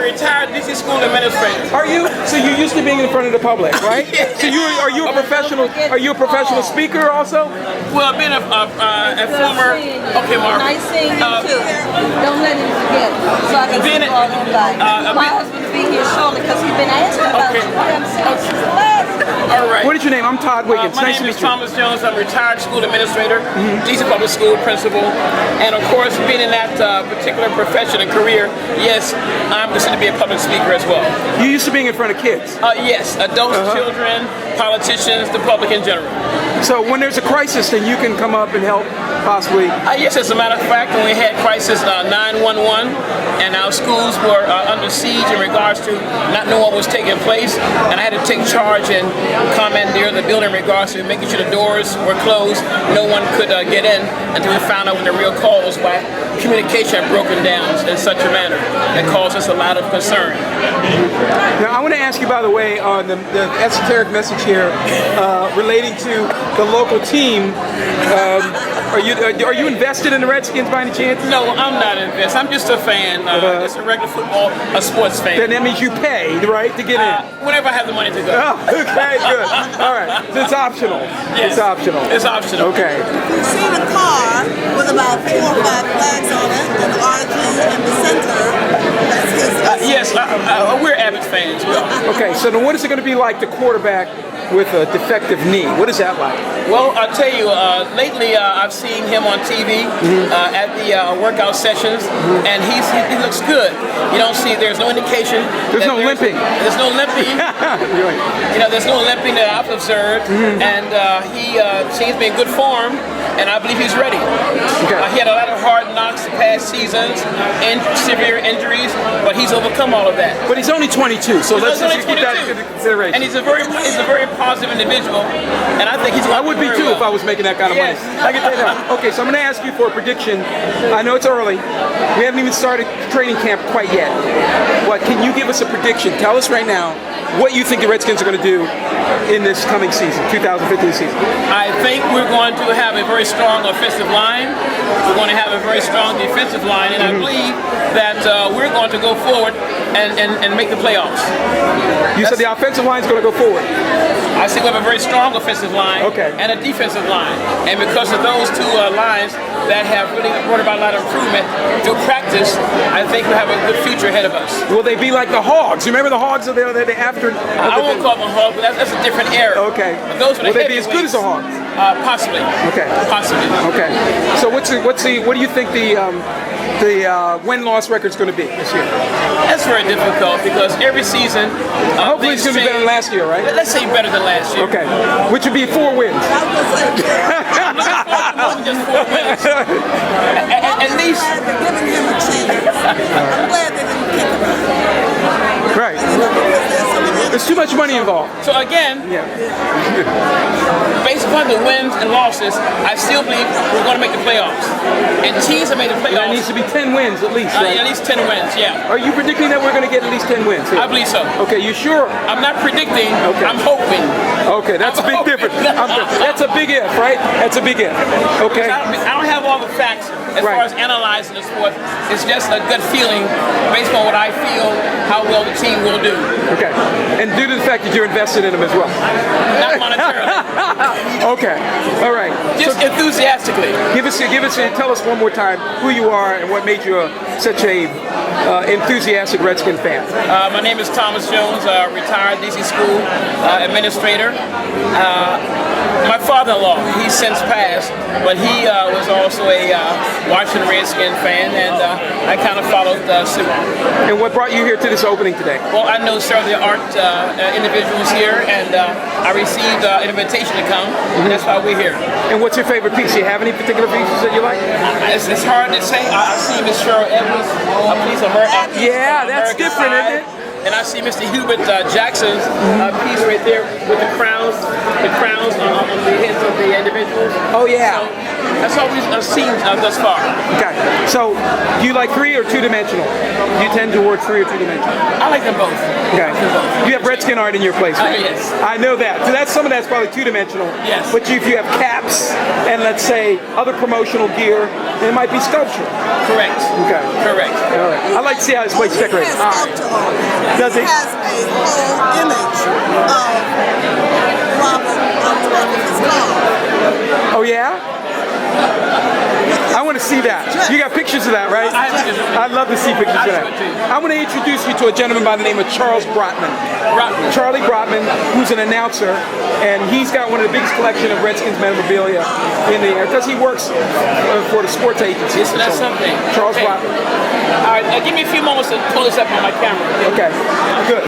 retired DC school administrator. Are you? So you're used to being in front of the public, right? So are you a professional? Are you a professional speaker also? Well, I've been a former. Okay, Mark. Nice seeing you too. Don't let him forget. So I can Being see all them guys. My husband will be here shortly because he's been asking about you. I'm saying since the last. All right. What is your name? I'm Todd Wiggins. My Nice to name meet is you. Thomas Jones. I'm a retired school administrator, DC Public School principal, and of course, being in that particular profession and career, yes, I'm considered to be a public speaker as well. You used to being in front of kids. Yes, adults, children, politicians, the public in general. So when there's a crisis, then you can come up and help, possibly. Yes, as a matter of fact, when we had crisis 911 and our schools were under siege in regards to not knowing what was taking place, and I had to take charge and commandeer the building in regards to making sure the doors were closed, no one could get in until we found out what the real cause why communication had broken down in such a manner that caused us a lot of concern. Now I want to ask you, by the way, on the esoteric message here relating to the local team. Are you invested in the Redskins by any chance? No, I'm not invested. I'm just a fan. Just a regular football, a sports fan. Then that means you pay, right, to get in? Whenever I have the money to go. Oh, okay, good. All right, so it's optional. Yes. It's optional. It's optional. Okay. You see the car with about 4 or 5 flags on it, and RG in the center. That's his. Yes, we're avid fans. We are. Okay, so then what is it going to be like to quarterback with a defective knee? What is that like? Well, I'll tell you, lately I've seen him on TV at the workout sessions, and he looks good. You don't see, there's no indication. There's no limping. There's no limping. You know, there's no limping that I've observed, and he seems to be in good form, and I believe he's ready. Okay. He had a lot of hard knocks the past seasons and severe injuries, but he's overcome all of that. But he's only 22, so let's only just keep that 22. into consideration. And he's a very positive individual, and I think he's. I would be too if I was making that kind of money. Yes. I can tell you that. Okay, so I'm going to ask you for a prediction. I know it's early. We haven't even started training camp quite yet. But can you give us a prediction? Tell us right now what you think the Redskins are going to do in this coming season, 2015 season. I think we're going to have a very strong offensive line. We're going to have a very strong defensive line, and I believe that we're going to go forward and make the playoffs. You said the offensive line is going to go forward. I think we have a very strong offensive line and a defensive line. And because of those two lines that have really brought about a lot of improvement through practice, I think we have a good future ahead of us. Will they be like the Hogs? You remember the Hogs of the after? I won't call them Hogs, but that's a different era. Okay. But those were the Will they be as good as the Hogs? Possibly. Okay. Possibly. Okay. So what do you think the win-loss record is going to be this year? That's very difficult because every season. Hopefully it's going to be better than last year, right? Let's say better than last year. Okay. Which would be 4 wins. I'm looking forward to just 4 wins. At least. I'm glad they're giving him a chance. I'm glad they didn't kick him out. Right. There's too much money involved. So again, based upon the wins and losses, I still believe we're going to make the playoffs. And teams have made the playoffs. That needs to be 10 wins at least, right? At least 10 wins, yeah. Are you predicting that we're going to get at least 10 wins here? I believe so. Okay, you sure? I'm not predicting. Okay. I'm hoping. Okay, that's a big difference. That's a big if, right? That's a big if. Okay. I don't have all the facts as far as analyzing the sport. It's just a gut feeling based on what I feel, how well the team will do. Okay. And due to the fact that you're invested in them as well. Not monetarily. Okay. All right. Just enthusiastically. Tell us one more time who you are and what made you such a enthusiastic Redskin fan. My name is Thomas Jones, retired DC school administrator. My father-in-law, he's since passed, but he was also a Washington Redskin fan, and I kind of followed suit. And what brought you here to this opening today? Well, I know several of the art individuals here, and I received an invitation to come, and that's why we're here. And what's your favorite piece? Do you have any particular pieces that you like? It's hard to say. I see Miss Cheryl Edwards, a piece of her. Yeah, that's different, isn't it? And I see Mr. Hubert Jackson's piece right there with the crowns on the heads of the individuals. Oh yeah. So, That's all we've seen thus far. Okay. So, do you like 3 or 2-dimensional? You tend towards 3 or 2-dimensional. I like them both. Okay. You have Redskin art in your place, right? Yes. I know that. So that's some of that's probably 2-dimensional. Yes. But if you have caps and let's say other promotional gear, then it might be sculpture. Correct. Okay. Correct. All right. I'd like to see how this place is decorated. He has sculpture on it. Does He he? has a whole image of Robert on top of his car. Oh yeah? I want to see that. You got pictures of that, right? I have pictures. I'd love to see pictures of I that. should too. I'm going to introduce you to a gentleman by the name of Charles Brotman. Brotman. Charlie Brotman, who's an announcer, and he's got one of the biggest collection of Redskins memorabilia in the air because he works for the sports agency. So that's something. Charles Okay. Brotman. All right, give me a few moments to pull this up on my camera. Okay, good.